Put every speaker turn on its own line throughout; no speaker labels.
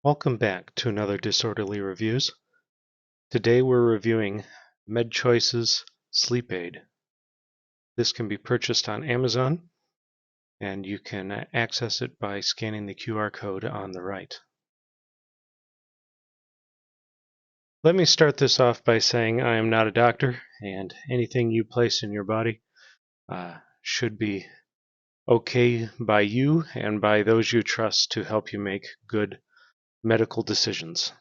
Welcome back to another Disorderly Reviews. Today we're reviewing MedChoice's Sleep Aid. This can be purchased on Amazon, and you can access it by scanning the QR code on the right. Let me start this off by saying I am not a doctor, and anything you place in your body should be okay by you and by those you trust to help you make good medical decisions.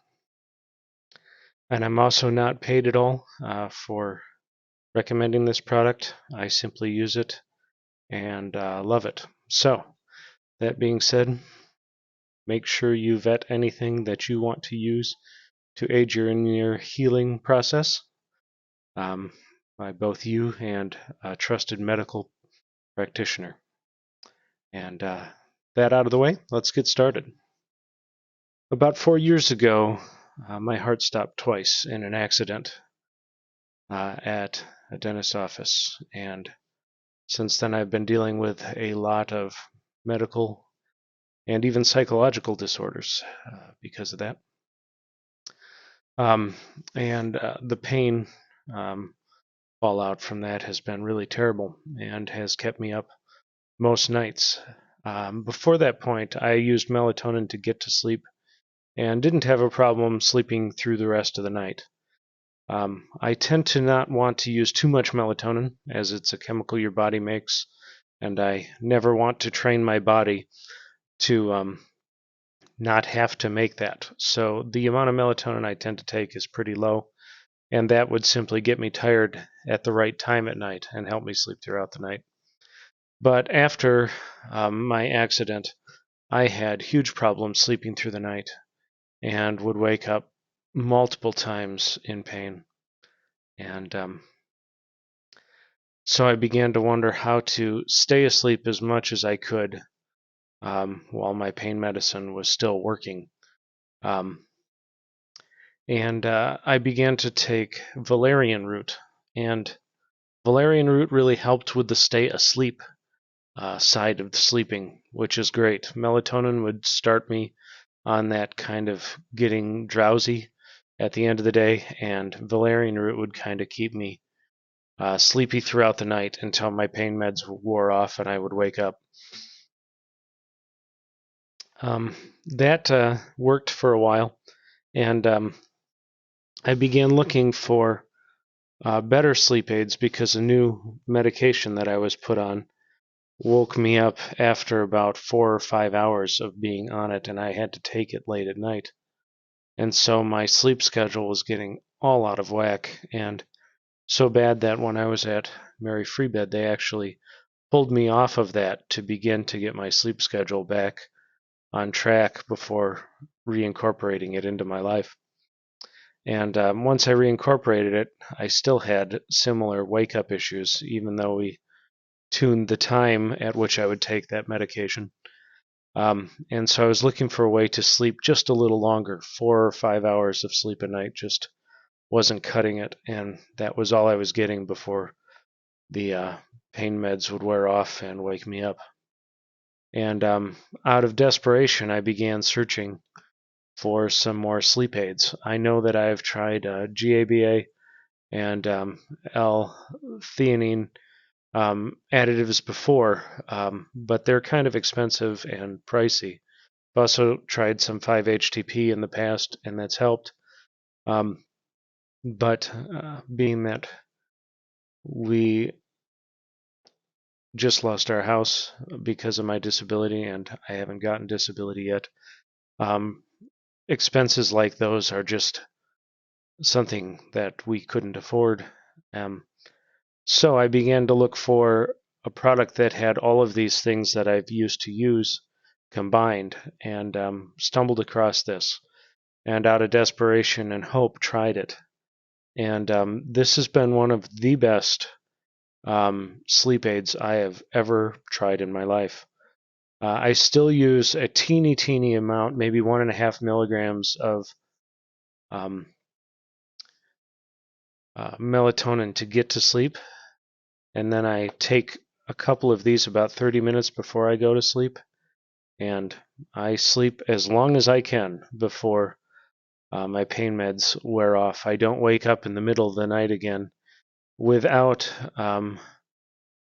And I'm also not paid at all for recommending this product. I simply use it and love it. So, that being said, make sure you vet anything that you want to use to aid in your healing process by both you and a trusted medical practitioner. And that out of the way, let's get started. About 4 years ago, my heart stopped twice in an accident at a dentist's office, and since then I've been dealing with a lot of medical and even psychological disorders because of that. The pain fallout from that has been really terrible and has kept me up most nights. Before that point, I used melatonin to get to sleep and didn't have a problem sleeping through the rest of the night. I tend to not want to use too much melatonin, as it's a chemical your body makes, and I never want to train my body to not have to make that. So the amount of melatonin I tend to take is pretty low, and that would simply get me tired at the right time at night and help me sleep throughout the night. But after my accident, I had huge problems sleeping through the night and would wake up multiple times in pain. And so I began to wonder how to stay asleep as much as I could while my pain medicine was still working. I began to take valerian root, and valerian root really helped with the stay asleep side of the sleeping, which is great. Melatonin would start me on that kind of getting drowsy at the end of the day, and valerian root would kind of keep me sleepy throughout the night until my pain meds wore off and I would wake up. That worked for a while, and I began looking for better sleep aids because a new medication that I was put on woke me up after about 4 or 5 hours of being on it, and I had to take it late at night. And so my sleep schedule was getting all out of whack, and so bad that when I was at Mary Free Bed, they actually pulled me off of that to begin to get my sleep schedule back on track before reincorporating it into my life. And once I reincorporated it, I still had similar wake-up issues, even though we tuned the time at which I would take that medication. And so I was looking for a way to sleep just a little longer. 4 or 5 hours of sleep a night just wasn't cutting it, and that was all I was getting before the pain meds would wear off and wake me up. And out of desperation, I began searching for some more sleep aids. I know that I've tried GABA and L-theanine additives before, but they're kind of expensive and pricey. I've also tried some 5-HTP in the past, and that's helped. But being that we just lost our house because of my disability, and I haven't gotten disability yet, expenses like those are just something that we couldn't afford. So I began to look for a product that had all of these things that I've used to use combined, and stumbled across this, and out of desperation and hope tried it. And this has been one of the best sleep aids I have ever tried in my life. I still use a teeny amount, maybe 1.5 milligrams of melatonin to get to sleep, and then I take a couple of these about 30 minutes before I go to sleep, and I sleep as long as I can before my pain meds wear off. I don't wake up in the middle of the night again without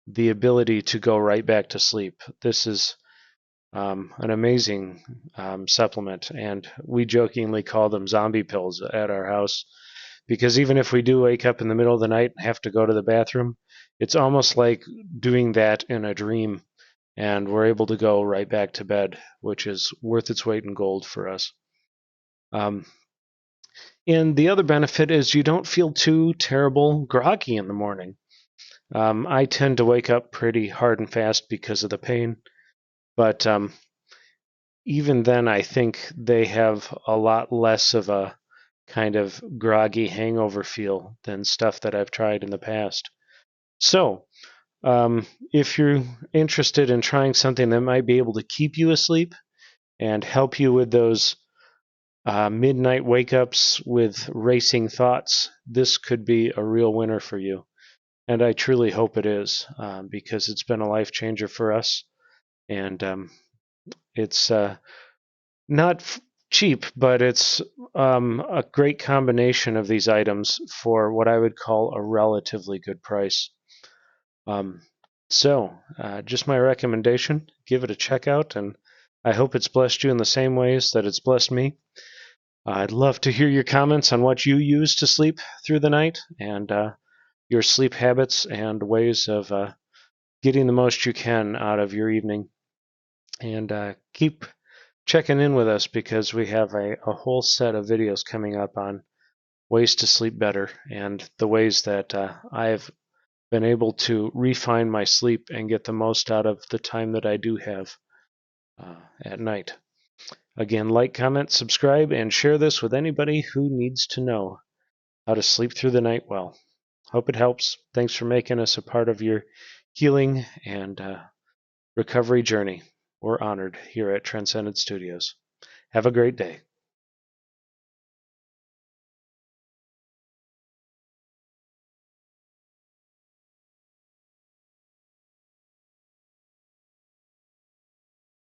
the ability to go right back to sleep. This is an amazing supplement, and we jokingly call them zombie pills at our house, because even if we do wake up in the middle of the night and have to go to the bathroom, it's almost like doing that in a dream, and we're able to go right back to bed, which is worth its weight in gold for us. Um, and the other benefit is you don't feel too terrible groggy in the morning. I tend to wake up pretty hard and fast because of the pain, but even then, I think they have a lot less of a kind of groggy hangover feel than stuff that I've tried in the past. So, if you're interested in trying something that might be able to keep you asleep and help you with those midnight wake ups with racing thoughts, this could be a real winner for you. And I truly hope it is, because it's been a life changer for us. And it's not cheap, but it's a great combination of these items for what I would call a relatively good price. Um, just my recommendation, give it a check out, and I hope it's blessed you in the same ways that it's blessed me. I'd love to hear your comments on what you use to sleep through the night, and your sleep habits and ways of getting the most you can out of your evening. And keep checking in with us, because we have a whole set of videos coming up on ways to sleep better and the ways that I've been able to refine my sleep and get the most out of the time that I do have at night. Again, like, comment, subscribe, and share this with anybody who needs to know how to sleep through the night well. Hope it helps. Thanks for making us a part of your healing and recovery journey. We're honored here at Transcendent Studios. Have a great day.